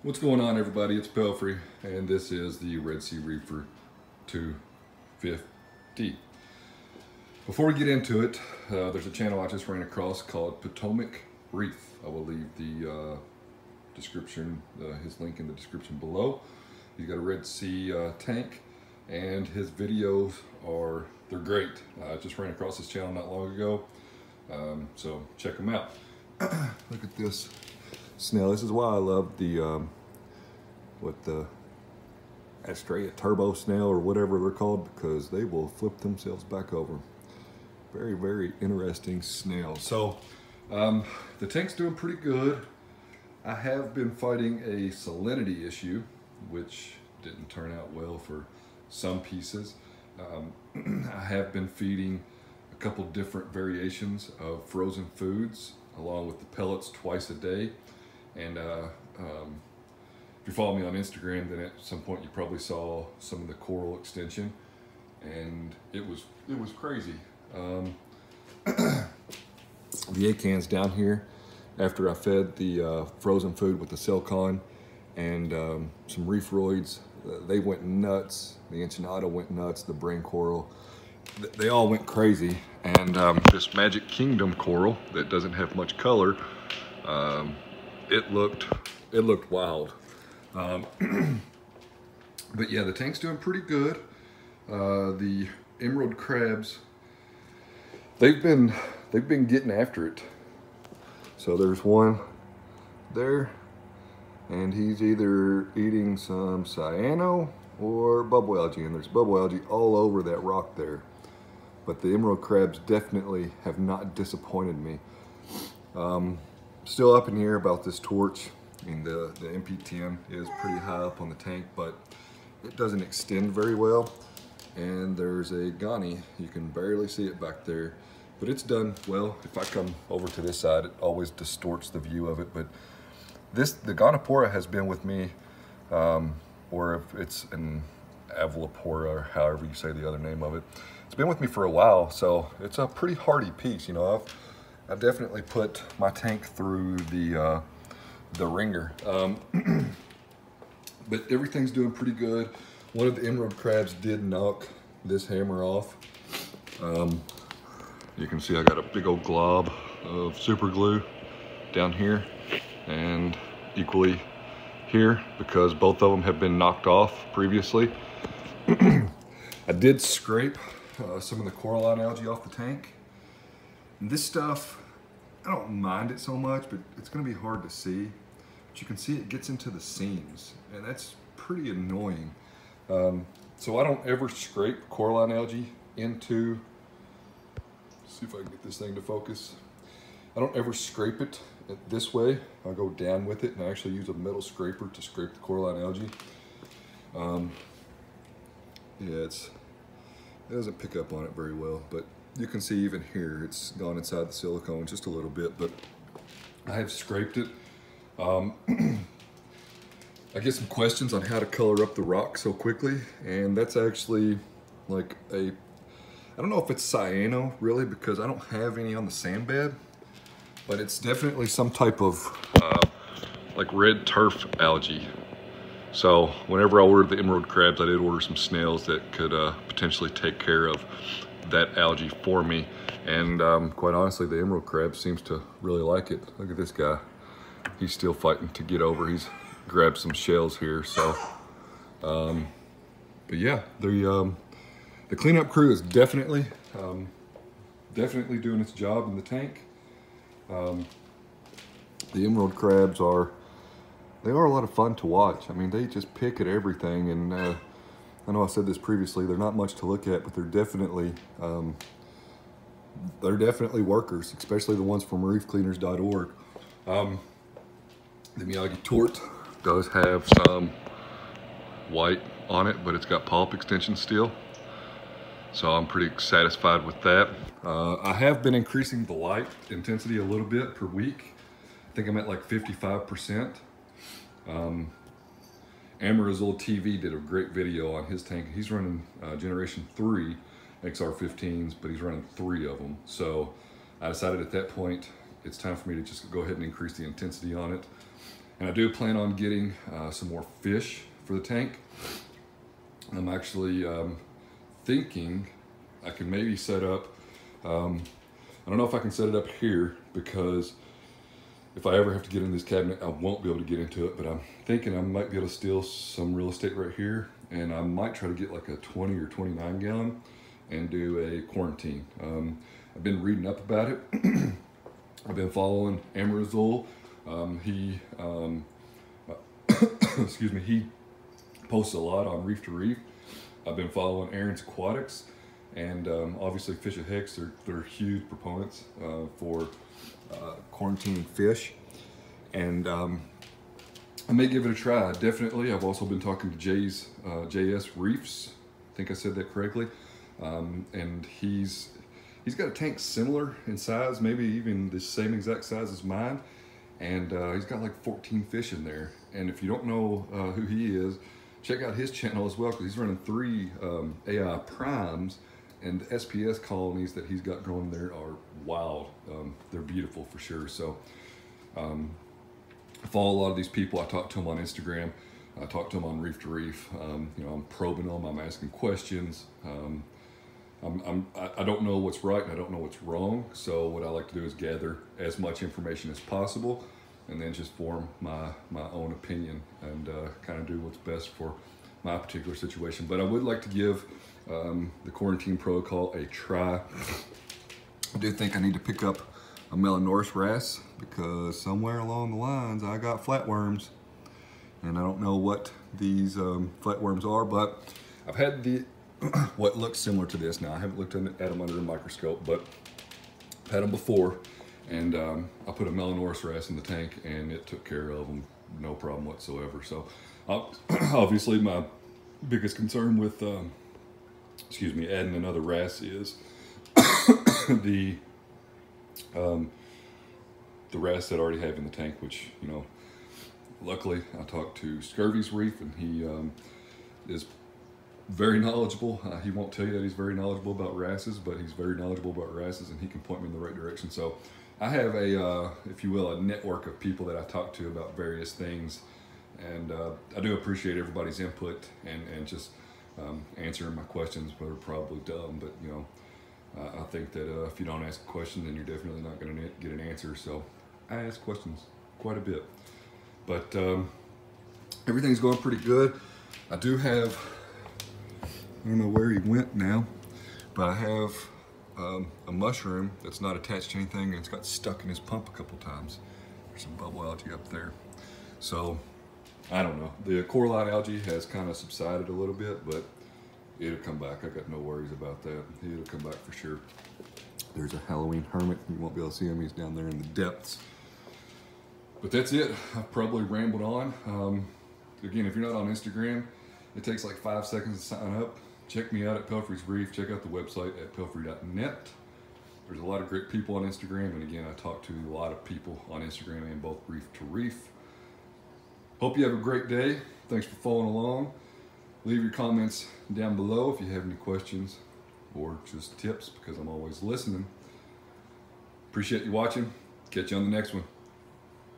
What's going on, everybody? It's Pelfrey, and this is the Red Sea Reefer 250. Before we get into it, there's a channel I just ran across called Potomac Reef. I will leave the description, his link in the description below. He's got a Red Sea tank, and his videos they're great. I just ran across his channel not long ago, so check him out. Look at this snail. This is why I love the Australia turbo snail or whatever they're called, because they will flip themselves back over. Very, very interesting snail. So the tank's doing pretty good. I have been fighting a salinity issue, which didn't turn out well for some pieces. I have been feeding a couple different variations of frozen foods along with the pellets twice a day. And if you follow me on Instagram, then at some point you probably saw some of the coral extension, and it was crazy. The acans down here, after I fed the frozen food with the Celcon and some Reeferoids, they went nuts. The Enchinado went nuts. The brain coral, they all went crazy. And this Magic Kingdom coral that doesn't have much color, it looked wild. But yeah, the tank's doing pretty good. The emerald crabs, they've been getting after it. So there's one there, and he's either eating some cyano or bubble algae, and there's bubble algae all over that rock there. But the emerald crabs definitely have not disappointed me. Still up in here about this torch. I mean, the MP10 is pretty high up on the tank, but it doesn't extend very well. And there's a Ghani. You can barely see it back there, but it's done well. If I come over to this side, it always distorts the view of it. But the Gonapora has been with me, or if it's an Avalapora, or however you say the other name of it. It's been with me for a while, so it's a pretty hardy piece. You know, I've definitely put my tank through the ringer. But everything's doing pretty good. One of the emerald crabs did knock this hammer off. You can see I got a big old glob of super glue down here and equally here, because both of them have been knocked off previously. I did scrape some of the coralline algae off the tank. And this stuff, I don't mind it so much, but it's going to be hard to see. But you can see it gets into the seams, and that's pretty annoying. So I don't ever scrape coralline algae into, see if I can get this thing to focus. I don't ever scrape it this way. I go down with it, and I actually use a metal scraper to scrape the coralline algae. Yeah, it doesn't pick up on it very well, but you can see even here, it's gone inside the silicone just a little bit, but I have scraped it. I get some questions on how to color up the rock so quickly, and that's actually like I don't know if it's cyano really, because I don't have any on the sand bed, but it's definitely some type of like red turf algae. So whenever I ordered the emerald crabs, I did order some snails that could potentially take care of that algae for me. And quite honestly, the emerald crab seems to really like it. Look at this guy. He's still fighting to get over. He's grabbed some shells here. So, but yeah, the cleanup crew is definitely doing its job in the tank. The emerald crabs are a lot of fun to watch. I mean, they just pick at everything, and I know I said this previously, they're not much to look at, but they're definitely workers, especially the ones from reefcleaners.org. The Miyagi Tort does have some white on it, but it's got polyp extension still. So I'm pretty satisfied with that. I have been increasing the light intensity a little bit per week. I think I'm at like 55%. Amarazul TV did a great video on his tank. He's running generation 3 XR15s, but he's running 3 of them. So I decided at that point, it's time for me to just go ahead and increase the intensity on it. And I do plan on getting some more fish for the tank. I'm actually thinking I can maybe set up, I don't know if I can set it up here, because if I ever have to get in this cabinet, I won't be able to get into it, but I'm thinking I might be able to steal some real estate right here, and I might try to get like a 20 or 29 gallon and do a quarantine. I've been reading up about it. I've been following Amarazul. He excuse me, he posts a lot on Reef to Reef. I've been following Aaron's Aquatics, and obviously Fish of Hex, they're huge proponents for quarantining fish, and I may give it a try. Definitely. I've also been talking to JS Reefs, I think I said that correctly, and he's got a tank similar in size, maybe even the same exact size as mine, and he's got like 14 fish in there. And if you don't know who he is, check out his channel as well, because he's running 3 AI primes, and the SPS colonies that he's got growing there are wild. They're beautiful for sure. So I follow a lot of these people. I talk to them on Instagram. I talk to them on Reef to Reef. You know, I'm probing them. I'm asking questions. I don't know what's right and I don't know what's wrong. So what I like to do is gather as much information as possible, and then just form my own opinion and kind of do what's best for my particular situation. But I would like to give the quarantine protocol a try. I do think I need to pick up a Melanoris wrasse, because somewhere along the lines I got flatworms, and I don't know what these flatworms are, but I've had the what looks similar to this. Now I haven't looked at them under a microscope, but I've had them before, and I put a Melanoris wrasse in the tank and it took care of them, no problem whatsoever. So obviously my biggest concern with excuse me, adding another wrasse is the wrasse that I already have in the tank, which, you know, luckily I talked to Scurvy's Reef, and he is very knowledgeable. He won't tell you that he's very knowledgeable about wrasses, but he's very knowledgeable about wrasses, and he can point me in the right direction. So I have a, if you will, a network of people that I talk to about various things, and I do appreciate everybody's input and just answering my questions, but are probably dumb, but you know, I think that if you don't ask a question, then you're definitely not going to get an answer. So I ask questions quite a bit, but everything's going pretty good. I do have, I don't know where he went now, but I have a mushroom that's not attached to anything, and it's got stuck in his pump a couple times. There's some bubble algae up there. So I don't know. The coralline algae has kind of subsided a little bit, but it'll come back. I got no worries about that. It'll come back for sure. There's a Halloween hermit. You won't be able to see him. He's down there in the depths. But that's it. I've probably rambled on. Again, if you're not on Instagram, it takes like 5 seconds to sign up. Check me out at Pelfrey's Reef. Check out the website at pelfrey.net. There's a lot of great people on Instagram, and again, I talk to a lot of people on Instagram and both Reef to Reef. Hope you have a great day. Thanks for following along. Leave your comments down below if you have any questions or just tips, because I'm always listening. Appreciate you watching. Catch you on the next one.